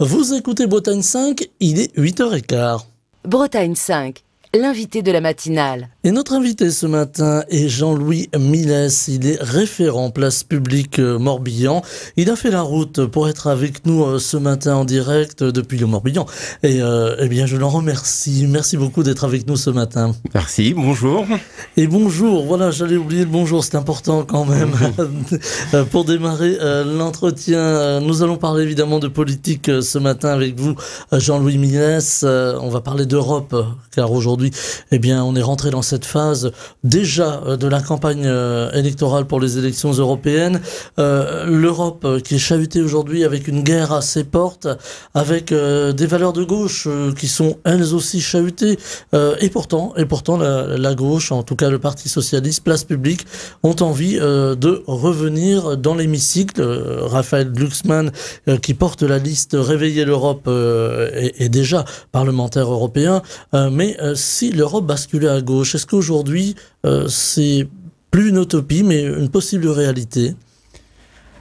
Vous écoutez Bretagne 5, il est 8h15. Bretagne 5, l'invité de la matinale. Et notre invité ce matin est Jean-Louis Milès. Il est référent place publique Morbihan. Il a fait la route pour être avec nous ce matin en direct depuis le Morbihan. Et eh bien, je l'en remercie. Merci beaucoup d'être avec nous ce matin. Merci, bonjour. Et bonjour, voilà, j'allais oublier le bonjour, c'est important quand même. Pour démarrer l'entretien, nous allons parler évidemment de politique ce matin avec vous, Jean-Louis Milès. On va parler d'Europe, car aujourd'hui, eh bien, on est rentré dans cette phase déjà de la campagne électorale pour les élections européennes. L'Europe qui est chahutée aujourd'hui avec une guerre à ses portes, avec des valeurs de gauche qui sont elles aussi chahutées. Et pourtant, la gauche, en tout cas le Parti Socialiste, Place Publique, ont envie de revenir dans l'hémicycle. Raphaël Glucksmann, qui porte la liste Réveiller l'Europe, est déjà parlementaire européen. Mais si l'Europe basculait à gauche, est-ce qu'aujourd'hui, c'est plus une utopie, mais une possible réalité ?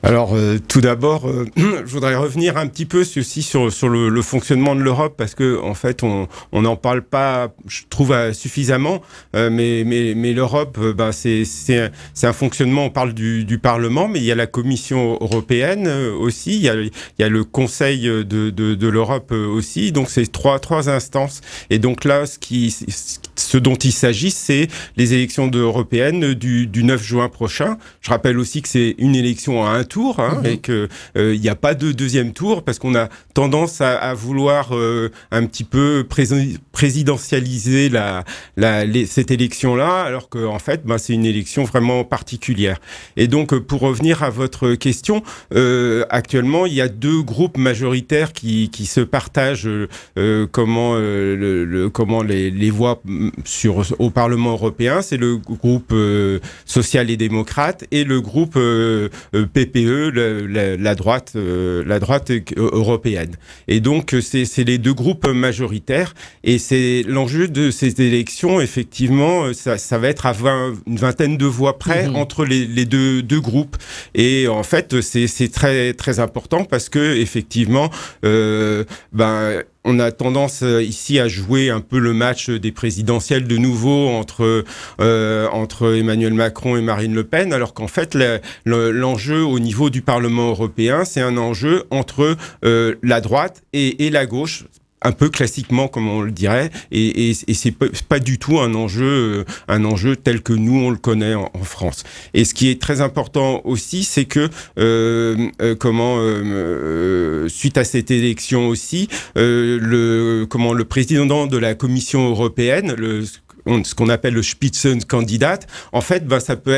Alors, tout d'abord, je voudrais revenir un petit peu aussi sur le fonctionnement de l'Europe, parce que en fait, on n'en parle pas, je trouve, suffisamment. Mais l'Europe, c'est un fonctionnement. On parle du Parlement, mais il y a la Commission européenne aussi. Il y a le Conseil de l'Europe aussi. Donc, c'est trois instances. Et donc là, ce dont il s'agit, c'est les élections européennes du 9 juin prochain. Je rappelle aussi que c'est une élection à un tour, et qu'il n'y a pas de deuxième tour, parce qu'on a tendance à vouloir un petit peu présidentialiser cette élection-là, alors qu'en fait, c'est une élection vraiment particulière. Et donc, pour revenir à votre question, actuellement, il y a deux groupes majoritaires qui se partagent comment les voix au Parlement européen. C'est le groupe social et démocrate et le groupe PPE, la droite européenne. Et donc, c'est les deux groupes majoritaires. Et c'est l'enjeu de ces élections, effectivement, ça va être à une vingtaine de voix près entre les deux groupes. Et en fait, c'est très, très important parce que, effectivement, on a tendance ici à jouer un peu le match des présidentielles de nouveau entre Emmanuel Macron et Marine Le Pen, alors qu'en fait l'enjeu au niveau du Parlement européen, c'est un enjeu entre la droite et la gauche, un peu classiquement comme on le dirait, et c'est pas du tout un enjeu tel que nous on le connaît en France. Et ce qui est très important aussi, c'est que suite à cette élection aussi, le président de la Commission européenne, ce qu'on appelle le Spitzenkandidat, en fait, ça peut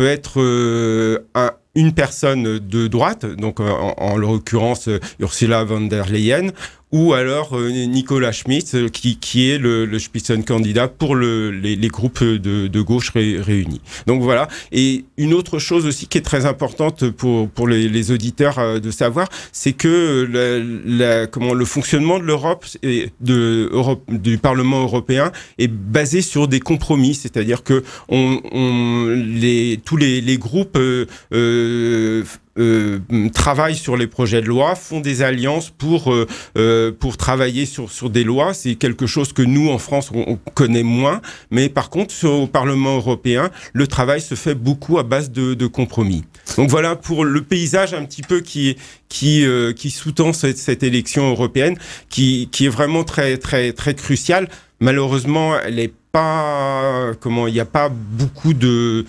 être une personne de droite, donc en l'occurrence Ursula von der Leyen, ou alors Nicolas Schmit, qui est le Spitzenkandidat pour les groupes de gauche réunis. Donc voilà. Et une autre chose aussi qui est très importante pour les auditeurs de savoir, c'est que le fonctionnement de l'Europe et du Parlement européen est basé sur des compromis, c'est-à-dire que tous les groupes travaillent sur les projets de loi, font des alliances pour travailler sur des lois. C'est quelque chose que nous, en France, on connaît moins. Mais par contre, au Parlement européen, le travail se fait beaucoup à base de compromis. Donc voilà pour le paysage un petit peu qui sous-tend cette élection européenne, qui est vraiment très, très, très cruciale. Malheureusement, elle est pas, il n'y a pas beaucoup de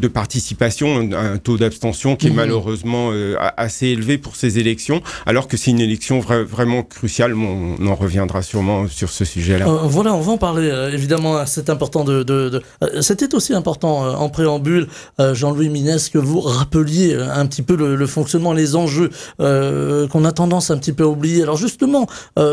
participation, un taux d'abstention qui est malheureusement assez élevé pour ces élections, alors que c'est une élection vraiment cruciale. On en reviendra sûrement sur ce sujet-là. Voilà, on va en parler, évidemment. C'est important c'était aussi important en préambule, Jean-Louis Milès, que vous rappeliez un petit peu le fonctionnement, les enjeux qu'on a tendance un petit peu à oublier. Alors justement,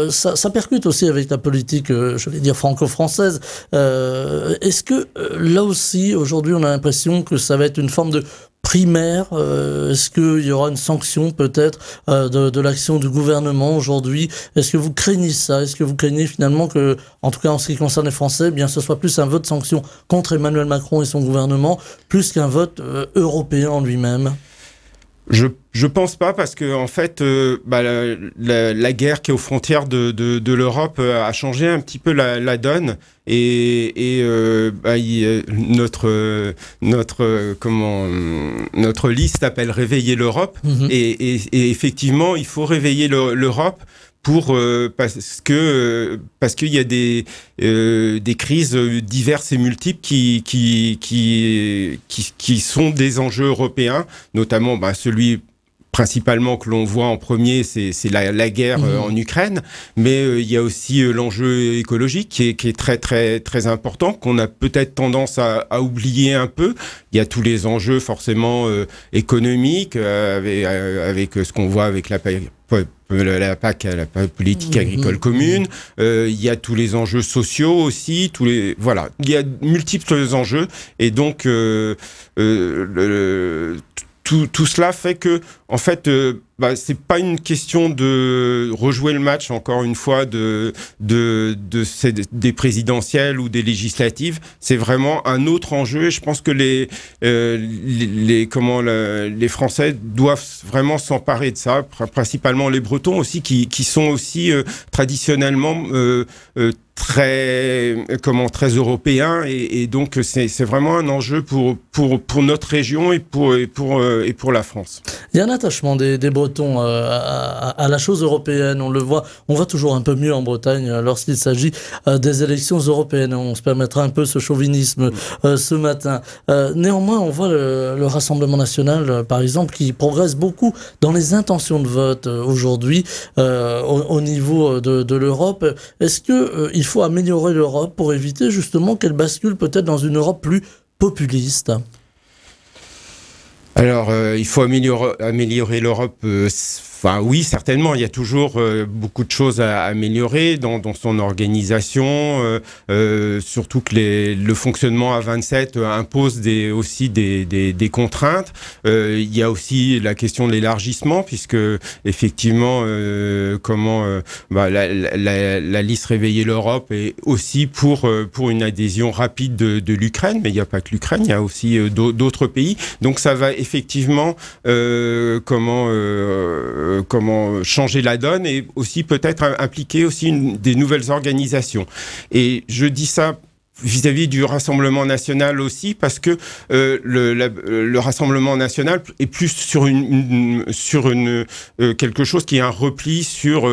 ça percute aussi avec la politique, je vais dire franco-française. Est-ce que là aussi, aujourd'hui, on a l'impression que ça va être une forme de primaire? Est-ce qu'il y aura une sanction peut-être de l'action du gouvernement aujourd'hui? Est-ce que vous craignez ça? Est-ce que vous craignez finalement que, en tout cas en ce qui concerne les Français, bien ce soit plus un vote sanction contre Emmanuel Macron et son gouvernement, plus qu'un vote européen en lui-même? Je pense pas parce que en fait la guerre qui est aux frontières de l'Europe a changé un petit peu la donne notre liste s'appelle Réveiller l'Europe et effectivement il faut réveiller l'Europe parce qu'il y a des crises diverses et multiples qui sont des enjeux européens, notamment celui principalement que l'on voit en premier, c'est la guerre en Ukraine, mais il y a aussi l'enjeu écologique qui est très très très important, qu'on a peut-être tendance à oublier un peu. Il y a tous les enjeux forcément économiques avec ce qu'on voit avec la PAC, la politique agricole commune. Il y a tous les enjeux sociaux aussi, voilà, il y a multiples enjeux et donc tout cela fait que, en fait, c'est pas une question de rejouer le match, encore une fois, des présidentielles ou des législatives. C'est vraiment un autre enjeu et je pense que les Français doivent vraiment s'emparer de ça, principalement les Bretons aussi, qui sont aussi traditionnellement très européen et donc c'est vraiment un enjeu pour notre région et pour la France. Il y a un attachement des Bretons à la chose européenne, on le voit, on va toujours un peu mieux en Bretagne lorsqu'il s'agit des élections européennes, on se permettra un peu ce chauvinisme ce matin. Néanmoins, on voit le Rassemblement national, par exemple, qui progresse beaucoup dans les intentions de vote aujourd'hui au niveau de l'Europe. Est-ce qu'il faut améliorer l'Europe pour éviter justement qu'elle bascule peut-être dans une Europe plus populiste ? Alors, il faut améliorer l'Europe. Oui, certainement. Il y a toujours beaucoup de choses à améliorer dans son organisation. Surtout que le fonctionnement à 27 impose aussi des contraintes. Il y a aussi la question de l'élargissement, puisque effectivement, la liste Réveiller l'Europe est aussi pour une adhésion rapide de l'Ukraine. Mais il n'y a pas que l'Ukraine, il y a aussi d'autres pays. Donc ça va effectivement changer la donne et aussi peut-être impliquer aussi des nouvelles organisations. Et je dis ça vis-à-vis du Rassemblement national aussi, parce que le Rassemblement national est plus sur quelque chose qui est un repli sur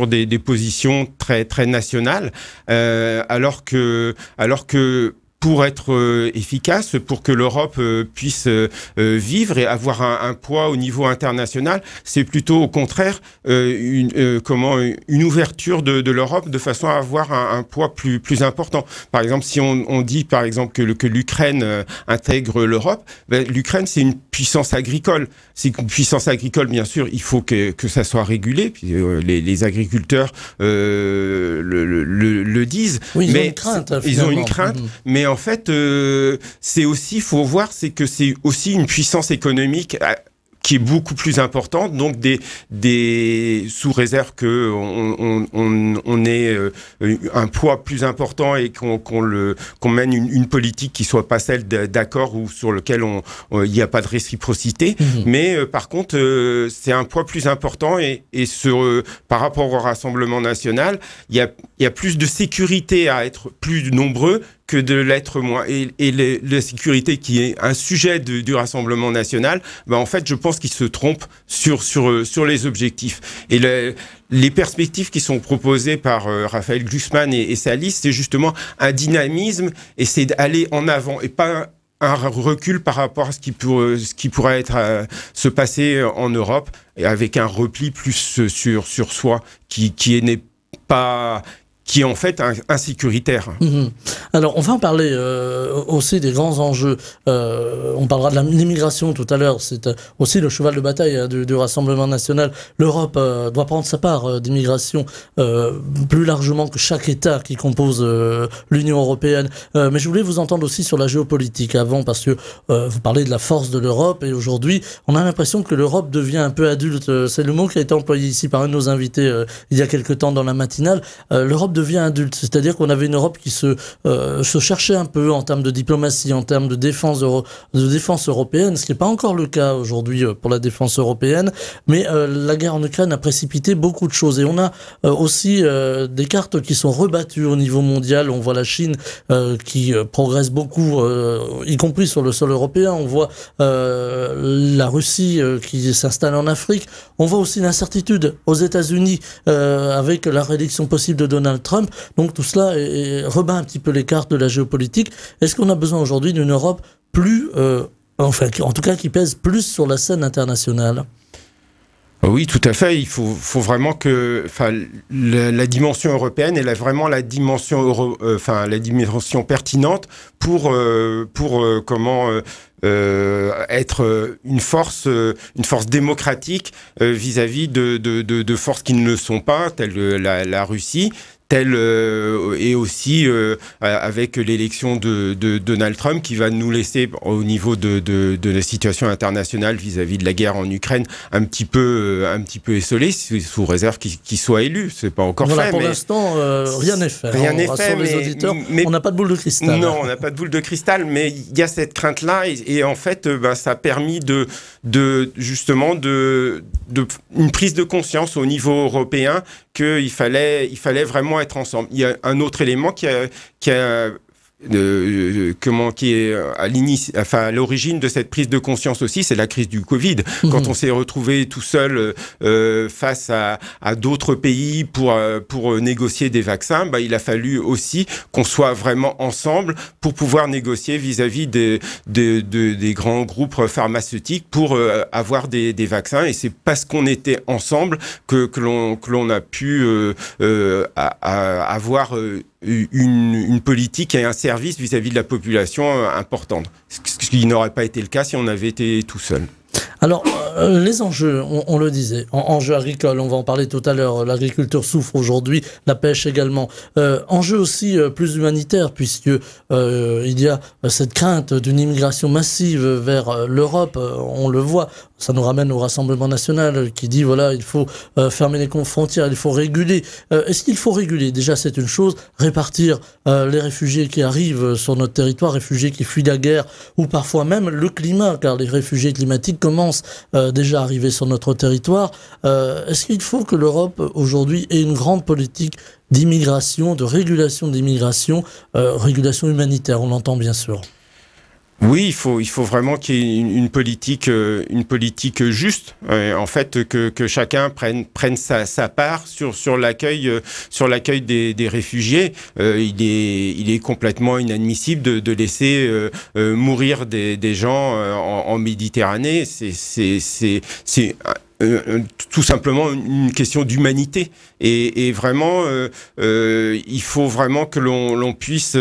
des positions très très nationales, alors que pour être efficace, pour que l'Europe puisse vivre et avoir un poids au niveau international, c'est plutôt au contraire une ouverture de l'Europe de façon à avoir un poids plus important. Par exemple, si on dit par exemple que l'Ukraine intègre l'Europe, l'Ukraine c'est une puissance agricole. C'est une puissance agricole, bien sûr, il faut que ça soit régulé. Puis, les agriculteurs le disent. Oui, ils ont une crainte, mais en fait, c'est aussi, faut voir, c'est que c'est aussi une puissance économique qui est beaucoup plus importante, donc sous réserve que on ait un poids plus important et qu'on mène une politique qui soit pas celle d'accord ou sur lequel il n'y a pas de réciprocité. Mais par contre, c'est un poids plus important et par rapport au Rassemblement national, il y a plus de sécurité à être plus nombreux que de l'être moins. Et la sécurité qui est un sujet du Rassemblement national, en fait, je pense qu'il se trompe sur les objectifs. Et les perspectives qui sont proposées par Raphaël Glucksmann et sa liste, c'est justement un dynamisme et c'est d'aller en avant et pas un recul par rapport à ce qui pourrait se passer en Europe, et avec un repli plus sur soi qui est en fait insécuritaire. Alors, on va en parler aussi des grands enjeux. On parlera de l'immigration tout à l'heure. C'est aussi le cheval de bataille du Rassemblement national. L'Europe doit prendre sa part d'immigration plus largement que chaque État qui compose l'Union européenne. Mais je voulais vous entendre aussi sur la géopolitique avant, parce que vous parlez de la force de l'Europe et aujourd'hui, on a l'impression que l'Europe devient un peu adulte. C'est le mot qui a été employé ici par un de nos invités il y a quelque temps dans la matinale. L'Europe devient adulte. C'est-à-dire qu'on avait une Europe qui se cherchait un peu en termes de diplomatie, en termes de défense européenne, ce qui n'est pas encore le cas aujourd'hui pour la défense européenne. Mais la guerre en Ukraine a précipité beaucoup de choses. Et on a aussi des cartes qui sont rebattues au niveau mondial. On voit la Chine qui progresse beaucoup, y compris sur le sol européen. On voit la Russie qui s'installe en Afrique. On voit aussi l'incertitude aux États-Unis avec la réélection possible de Donald Trump. Donc tout cela rebat un petit peu les cartes de la géopolitique. Est-ce qu'on a besoin aujourd'hui d'une Europe plus, enfin en tout cas qui pèse plus sur la scène internationale ? Oui, tout à fait. Il faut vraiment que, la dimension européenne est vraiment la dimension la dimension pertinente pour être une force démocratique vis-à-vis de forces qui ne le sont pas, telles la Russie. Et aussi avec l'élection de Donald Trump qui va nous laisser au niveau de la situation internationale vis-à-vis de la guerre en Ukraine un petit peu essolé sous réserve qu'il soit élu. C'est pas encore fait. Pour l'instant, rien n'est fait. Rien n'est fait. Les auditeurs, mais on n'a pas de boule de cristal. Non, on n'a pas de boule de cristal, mais il y a cette crainte-là et en fait, ça a permis justement une prise de conscience au niveau européen qu'il fallait vraiment être ensemble. Il y a un autre élément qui est à l'origine de cette prise de conscience aussi, c'est la crise du Covid. Quand on s'est retrouvé tout seul face à d'autres pays pour négocier des vaccins, il a fallu aussi qu'on soit vraiment ensemble pour pouvoir négocier vis-à-vis des grands groupes pharmaceutiques pour avoir des vaccins. Et c'est parce qu'on était ensemble que l'on a pu avoir une politique et un service vis-à-vis de la population importante. Ce qui n'aurait pas été le cas si on avait été tout seul. Alors, les enjeux, on le disait, enjeux agricoles, on va en parler tout à l'heure, l'agriculture souffre aujourd'hui, la pêche également. Enjeux aussi plus humanitaires, puisque il y a cette crainte d'une immigration massive vers l'Europe, on le voit, ça nous ramène au Rassemblement national qui dit, voilà, il faut fermer les frontières, il faut réguler. Est-ce qu'il faut réguler ? Déjà, c'est une chose, répartir les réfugiés qui arrivent sur notre territoire, réfugiés qui fuient la guerre, ou parfois même le climat, car les réfugiés climatiques commencent déjà à arriver sur notre territoire. Est-ce qu'il faut que l'Europe, aujourd'hui, ait une grande politique d'immigration, de régulation d'immigration, régulation humanitaire, on l'entend bien sûr. Oui, il faut vraiment qu'il y ait une politique juste. En fait, que chacun prenne sa part sur l'accueil des réfugiés. Il est complètement inadmissible de laisser mourir des gens en Méditerranée. C'est tout simplement une question d'humanité et vraiment il faut vraiment que l'on puisse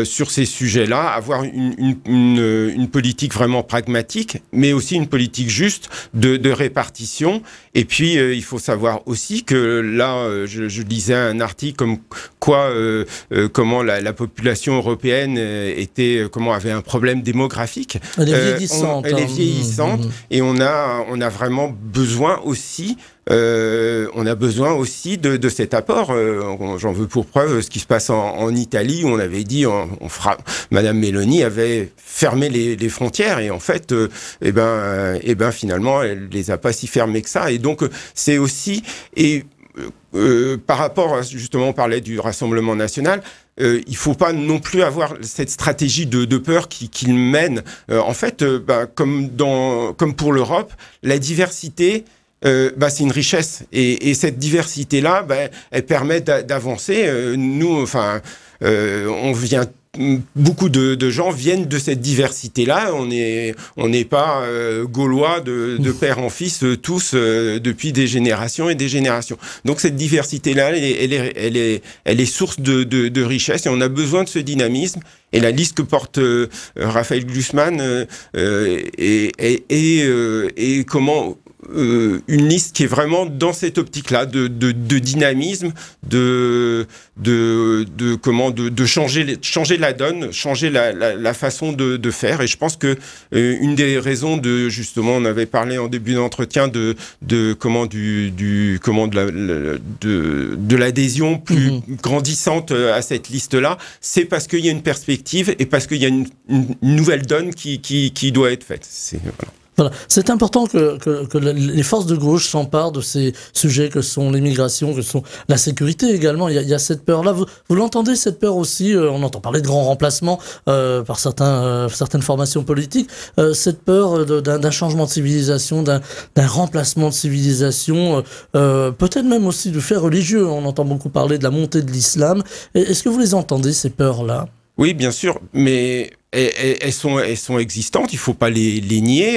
sur ces sujets-là avoir une politique vraiment pragmatique, mais aussi une politique juste de répartition. Et puis il faut savoir aussi que là je lisais un article comme quoi comment la population européenne avait un problème démographique. Elle est vieillissante. Elle est vieillissante et on a vraiment besoin aussi de cet apport. J'en veux pour preuve ce qui se passe en Italie où on avait dit Madame Meloni avait fermé les frontières et en fait finalement elle les a pas si fermées que ça et donc c'est aussi par rapport justement on parlait du Rassemblement national. Il faut pas non plus avoir cette stratégie de peur qui mène. En fait, comme pour l'Europe, la diversité, c'est une richesse. Et cette diversité-là, elle permet d'avancer. Nous, on vient. Beaucoup de gens viennent de cette diversité-là. On n'est pas gaulois de père en fils tous depuis des générations et des générations. Donc cette diversité-là, elle est source de richesse et on a besoin de ce dynamisme. Et la liste que porte Raphaël Glucksmann et comment une liste qui est vraiment dans cette optique-là de dynamisme, de changer la donne, changer la façon de faire. Et je pense que une des raisons justement, on avait parlé en début d'entretien de l'adhésion plus grandissante à cette liste-là, c'est parce qu'il y a une perspective et parce qu'il y a une nouvelle donne qui doit être faite. Voilà. C'est important que les forces de gauche s'emparent de ces sujets que sont l'immigration, que sont la sécurité également. Il y a cette peur-là. Vous l'entendez, cette peur aussi, on entend parler de grands remplacements par certaines formations politiques. Cette peur d'un changement de civilisation, d'un remplacement de civilisation, peut-être même aussi de faits religieux. On entend beaucoup parler de la montée de l'islam. Est-ce que vous les entendez, ces peurs-là ? Oui, bien sûr, mais elles sont existantes, il faut pas les nier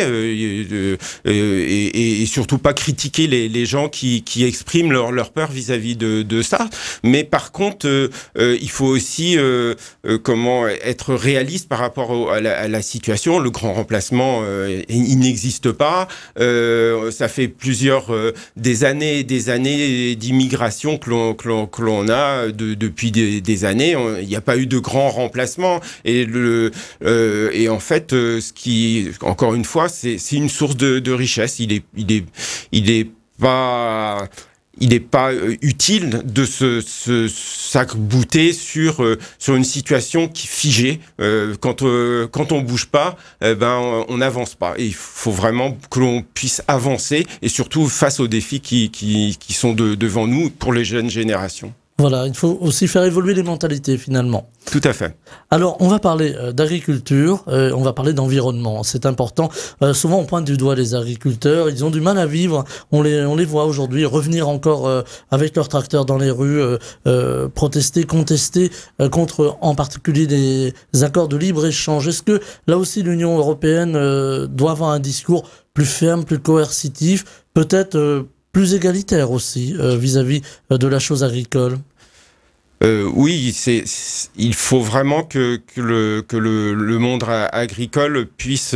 et surtout pas critiquer les gens qui expriment leur peur vis-à-vis de ça. Mais par contre, il faut aussi être réaliste par rapport à la situation. Le grand remplacement, il n'existe pas. Ça fait des années d'immigration que l'on a depuis des années. Il n'y a pas eu de grand remplacement et en fait, encore une fois, c'est une source de richesse. Il est pas utile de s'arc-bouter sur une situation qui est figée. Quand on bouge pas, on n'avance pas. Et il faut vraiment que l'on puisse avancer, et surtout face aux défis qui sont devant nous pour les jeunes générations. Voilà, il faut aussi faire évoluer les mentalités finalement. Tout à fait. Alors, on va parler d'agriculture, on va parler d'environnement, c'est important. Souvent, on pointe du doigt les agriculteurs, ils ont du mal à vivre. On les voit aujourd'hui revenir encore avec leurs tracteurs dans les rues, protester, contester contre en particulier des accords de libre-échange. Est-ce que là aussi l'Union européenne doit avoir un discours plus ferme, plus coercitif, peut-être plus égalitaire aussi vis-à-vis de la chose agricole? Oui, il faut vraiment que le monde agricole puisse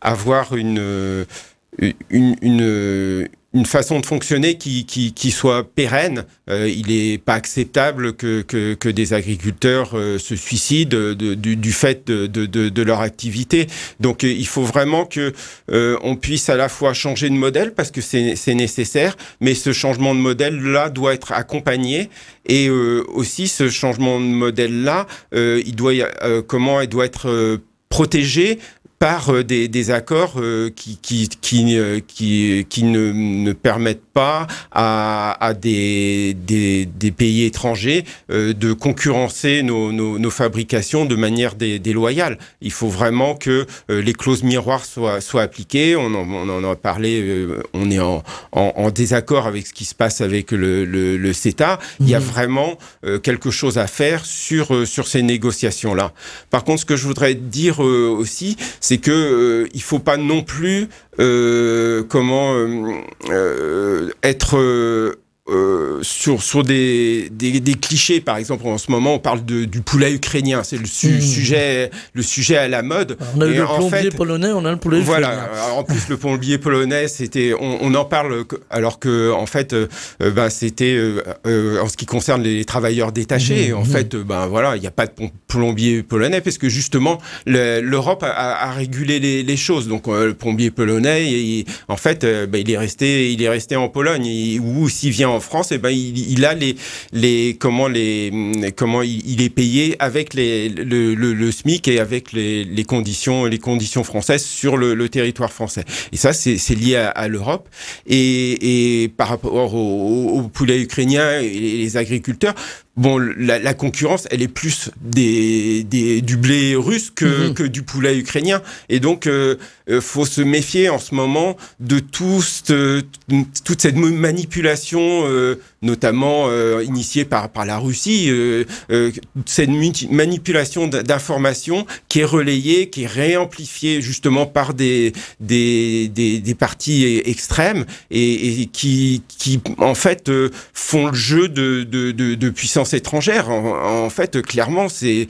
avoir une façon de fonctionner qui soit pérenne. Il n'est pas acceptable que des agriculteurs se suicident du fait de leur activité. Donc il faut vraiment que on puisse à la fois changer de modèle parce que c'est nécessaire, mais ce changement de modèle-là doit être accompagné. Et aussi ce changement de modèle-là, il doit être protégé par des accords qui ne permettent pas à des pays étrangers de concurrencer nos fabrications de manière déloyale. Il faut vraiment que les clauses miroirs soient appliquées. On en a parlé, on est en désaccord avec ce qui se passe avec le CETA. Il y a vraiment quelque chose à faire sur ces négociations-là. Par contre, ce que je voudrais dire aussi, c'est que il faut pas non plus être sur des clichés. Par exemple, en ce moment, on parle du poulet ukrainien. C'est le sujet à la mode. On a eu le plombier polonais, on a le poulet ukrainien. Voilà. En plus, le plombier polonais, on en parle alors que, en fait, c'était en ce qui concerne les travailleurs détachés. En fait, voilà, il n'y a pas de plombier polonais parce que justement, l'Europe a régulé les choses. Donc, le plombier polonais, en fait, il est resté en Pologne. Ou s'il vient en France, il a comment il est payé avec le SMIC et avec les conditions françaises sur le territoire français. Et ça, c'est lié à l'Europe. Et par rapport au poulet ukrainien et les agriculteurs, bon, la concurrence, elle est plus du blé russe que du poulet ukrainien. Et donc, faut se méfier en ce moment de toute cette manipulation, notamment initiée par la Russie, cette manipulation d'informations qui est relayée, qui est réamplifiée justement par des partis extrêmes et qui en fait font le jeu de puissance puissance étrangère, en fait, clairement, c'est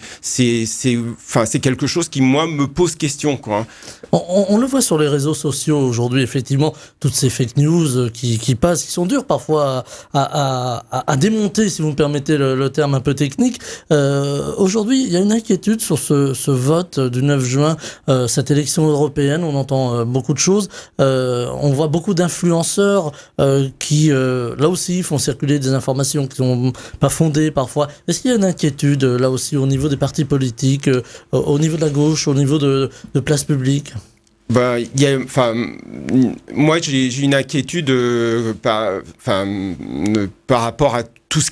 quelque chose qui, moi, me pose question, quoi. On le voit sur les réseaux sociaux aujourd'hui, effectivement, toutes ces fake news qui passent, qui sont dures parfois à démonter, si vous me permettez le terme un peu technique. Aujourd'hui, il y a une inquiétude sur ce vote du 9 juin, cette élection européenne. On entend beaucoup de choses. On voit beaucoup d'influenceurs qui, là aussi, font circuler des informations qui sont pas fondées parfois. Est-ce qu'il y a une inquiétude, là aussi, au niveau des partis politiques, au niveau de la gauche, au niveau de place publique ? Bah, moi j'ai une inquiétude par rapport à toute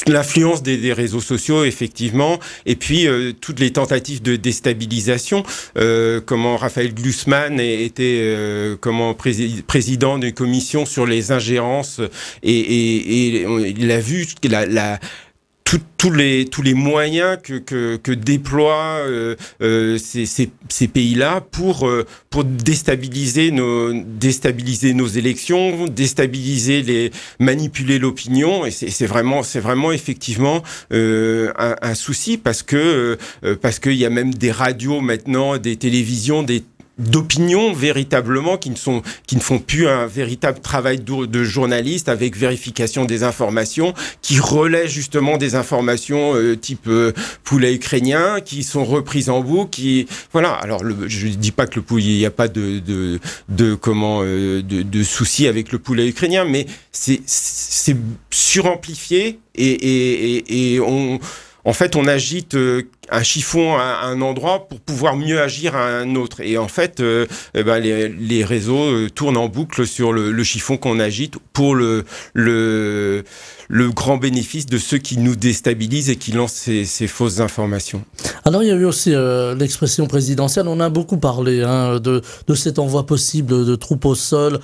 l'influence des réseaux sociaux, effectivement, et puis toutes les tentatives de déstabilisation. Comment Raphaël Glucksmann était président d'une commission sur les ingérences, et il a vu tous les moyens que déploient ces pays-là pour déstabiliser nos élections, manipuler l'opinion, et c'est vraiment effectivement un souci, parce que il y a même des radios maintenant, des télévisions, d'opinion véritablement qui ne font plus un véritable travail de journaliste avec vérification des informations, qui relaient justement des informations type poulet ukrainien, qui sont reprises en boucle, voilà. Alors je dis pas que il n'y a pas de soucis avec le poulet ukrainien, mais c'est suramplifié, et en fait, on agite un chiffon à un endroit pour pouvoir mieux agir à un autre. Et en fait, les réseaux tournent en boucle sur le chiffon qu'on agite pour le grand bénéfice de ceux qui nous déstabilisent et qui lancent ces fausses informations. Alors, il y a eu aussi l'expression présidentielle. On a beaucoup parlé de cet envoi possible de troupes au sol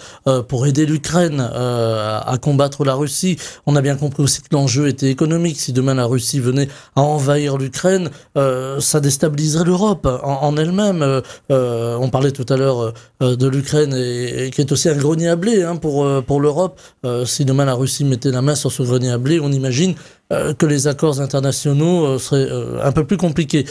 pour aider l'Ukraine à combattre la Russie. On a bien compris aussi que l'enjeu était économique. Si demain la Russie venait à envahir l'Ukraine, ça déstabiliserait l'Europe en elle-même. On parlait tout à l'heure de l'Ukraine, et qui est aussi un grenier à blé pour l'Europe. Si demain la Russie mettait la main sur ce grenier à blé, on imagine que les accords internationaux seraient un peu plus compliqués.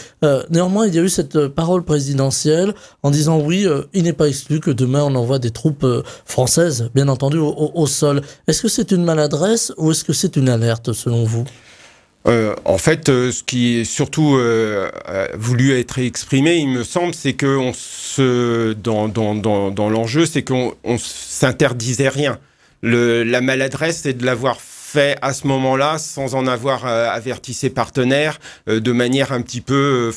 Néanmoins, il y a eu cette parole présidentielle en disant oui, il n'est pas exclu que demain on envoie des troupes françaises, bien entendu, au sol. Est-ce que c'est une maladresse ou est-ce que c'est une alerte selon vous ? En fait, ce qui est surtout voulu être exprimé, il me semble, c'est que dans l'enjeu, c'est qu'on s'interdisait rien. La maladresse, c'est de l'avoir fait à ce moment-là, sans en avoir averti ses partenaires, de manière un petit peu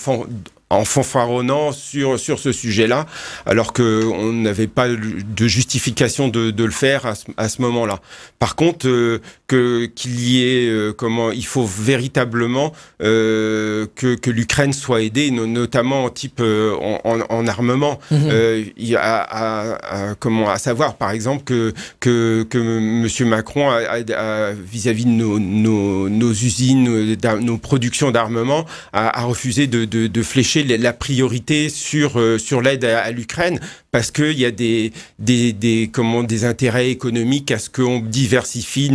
en fanfaronnant sur ce sujet-là, alors qu'on n'avait pas de justification de le faire à ce moment-là. Par contre, qu'il y ait il faut véritablement que l'Ukraine soit aidée, notamment en armement. Il y a à savoir, par exemple, que M. Macron vis-à-vis de nos usines, nos productions d'armement, a refusé de flécher la priorité sur l'aide à l'Ukraine, parce qu'il y a des intérêts économiques à ce qu'on diversifie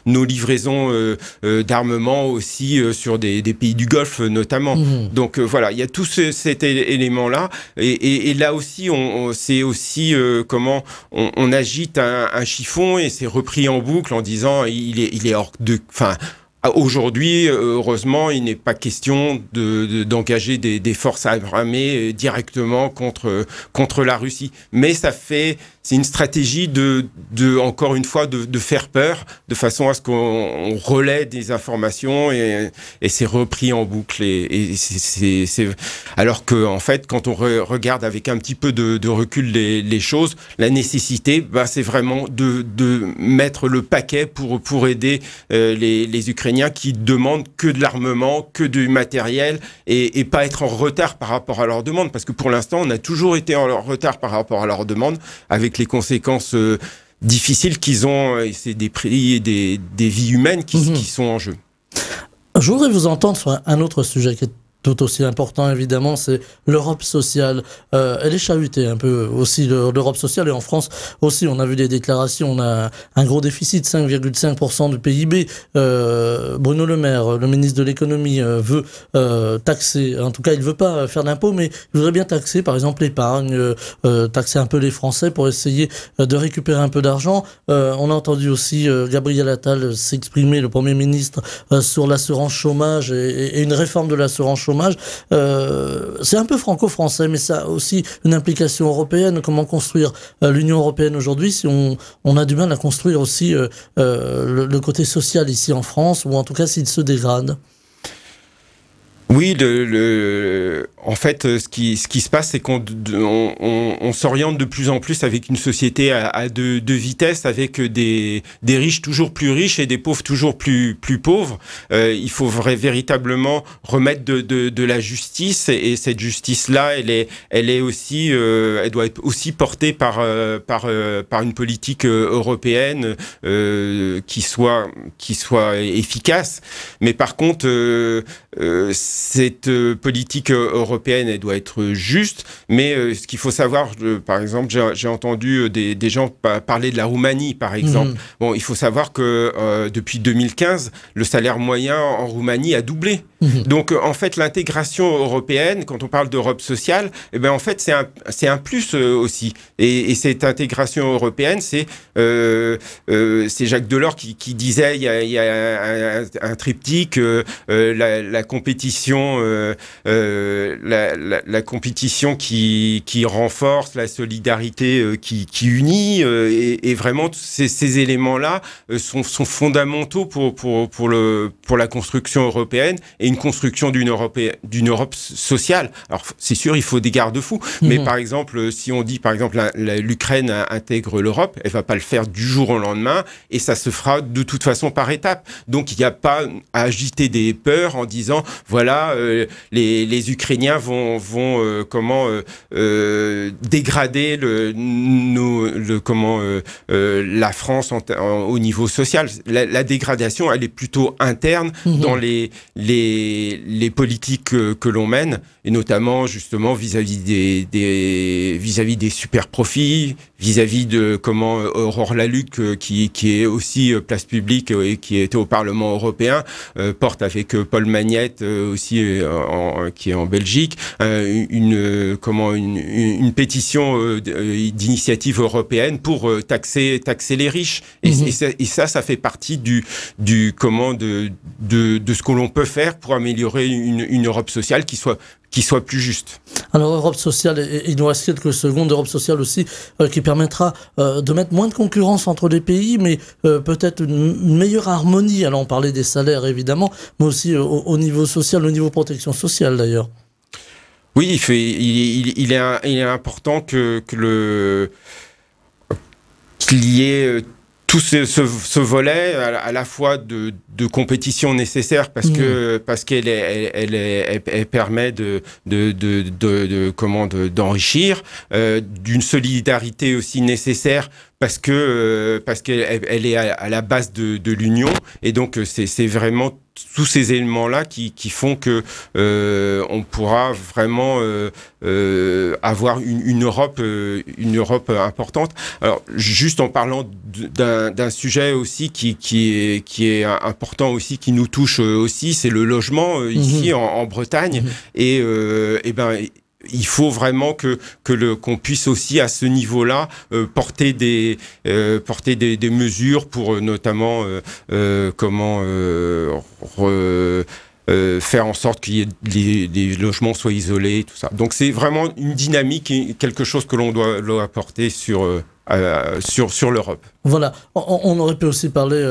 nos livraisons d'armement aussi sur des pays du Golfe notamment. Donc voilà, il y a tout cet élément-là, et là aussi c'est aussi comment on agite un chiffon, et c'est repris en boucle en disant il est hors de... Aujourd'hui, heureusement, il n'est pas question d'engager des forces armées directement contre la Russie. Mais c'est une stratégie encore une fois, de faire peur, de façon à ce qu'on relaie des informations, et c'est repris en boucle. Alors que, en fait, quand on regarde avec un petit peu de recul les choses, la nécessité, c'est vraiment de mettre le paquet pour aider les Ukrainiens qui demandent que de l'armement, que du matériel, et pas être en retard par rapport à leurs demandes. Parce que pour l'instant, on a toujours été en retard par rapport à leurs demandes, avec les conséquences difficiles qu'ils ont, et c'est des prix et des vies humaines qui sont en jeu. Je voudrais vous entendre sur un autre sujet qui est tout aussi important évidemment, c'est l'Europe sociale. Elle est chahutée un peu aussi, l'Europe sociale, et en France aussi, on a vu des déclarations, on a un gros déficit, 5,5% du PIB. Bruno Le Maire, le ministre de l'économie, veut taxer, en tout cas il veut pas faire d'impôts, mais il voudrait bien taxer par exemple l'épargne, taxer un peu les Français pour essayer de récupérer un peu d'argent. On a entendu aussi Gabriel Attal s'exprimer, le Premier ministre, sur l'assurance chômage et une réforme de l'assurance chômage. C'est un peu franco-français, mais ça a aussi une implication européenne. Comment construire l'Union européenne aujourd'hui si on a du mal à construire aussi le côté social ici en France, ou en tout cas s'il se dégrade? Oui, en fait, ce qui se passe, c'est qu'on s'oriente de plus en plus avec une société à deux vitesses, avec des riches toujours plus riches et des pauvres toujours plus pauvres. Il faut véritablement remettre de la justice, et cette justice-là, elle est aussi, elle doit être aussi portée par une politique européenne qui soit efficace. Mais par contre, cette politique européenne, elle doit être juste, mais ce qu'il faut savoir, par exemple, j'ai entendu des gens parler de la Roumanie, par exemple. Bon, il faut savoir que depuis 2015, le salaire moyen en Roumanie a doublé. Donc, en fait, l'intégration européenne, quand on parle d'Europe sociale, eh ben, en fait, c'est un plus aussi. Et cette intégration européenne, c'est Jacques Delors qui disait, il y a un triptyque, la compétition, la compétition qui renforce, la solidarité qui unit, et vraiment ces éléments-là sont fondamentaux pour la construction européenne, et une construction d'une Europe sociale. Alors c'est sûr, il faut des garde-fous, mais par exemple, si on dit par exemple l'Ukraine intègre l'Europe, elle va pas le faire du jour au lendemain, et ça se fera de toute façon par étapes. Donc il n'y a pas à agiter des peurs en disant voilà, les Ukrainiens vont dégrader la France au niveau social. La dégradation, elle est plutôt interne dans les politiques que l'on mène, et notamment justement vis-à-vis des super profits, vis-à-vis de Aurore Lalucq, qui est aussi place publique et qui était au Parlement européen, porte avec Paul Magnette aussi, qui est en Belgique, une pétition d'initiative européenne pour taxer les riches. Et ça fait partie de ce que l'on peut faire pour améliorer une Europe sociale qui soit plus juste. Alors, Europe sociale, il nous reste quelques secondes, Europe sociale aussi, qui permettra de mettre moins de concurrence entre les pays, mais peut-être une meilleure harmonie. Alors, on parlait des salaires, évidemment, mais aussi au niveau social, au niveau protection sociale, d'ailleurs. Oui, il est important qu'il y ait tout ce volet à la fois de compétition nécessaire, parce qu'elle permet d'enrichir, d'une solidarité aussi nécessaire, parce qu'elle est à la base de l'Union, et donc c'est vraiment tous ces éléments-là qui font que on pourra vraiment avoir une Europe importante. Alors, juste en parlant d'un sujet aussi qui est important aussi, qui nous touche aussi, c'est le logement ici en Bretagne, et il faut vraiment qu'on puisse aussi à ce niveau-là porter des mesures pour notamment faire en sorte qu'il y ait les logements soient isolés, tout ça. Donc c'est vraiment une dynamique, quelque chose que l'on doit apporter sur l'Europe. Voilà, on aurait pu aussi parler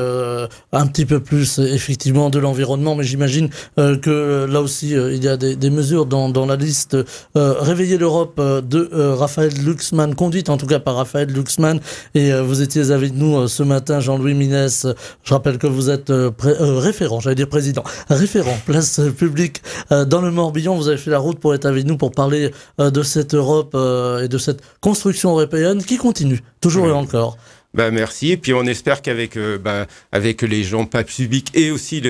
un petit peu plus effectivement de l'environnement, mais j'imagine que là aussi il y a des mesures dans la liste Réveiller l'Europe de Raphaël Glucksmann, conduite en tout cas par Raphaël Glucksmann, et vous étiez avec nous ce matin, Jean-Louis Minès. Je rappelle que vous êtes référent, j'allais dire président, référent place publique dans le Morbihan. Vous avez fait la route pour être avec nous pour parler de cette Europe et de cette construction européenne qui continue toujours et encore. Merci. Et puis on espère qu'avec avec les gens pas publics et aussi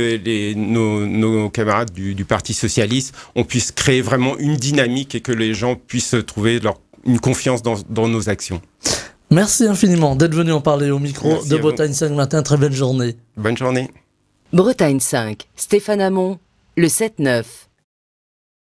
nos camarades du Parti socialiste, on puisse créer vraiment une dynamique et que les gens puissent trouver une confiance dans nos actions. Merci infiniment d'être venu en parler au micro de Bretagne 5 Matin. Très belle journée. Bonne journée. Bretagne 5, Stéphane Hamon, le 7-9.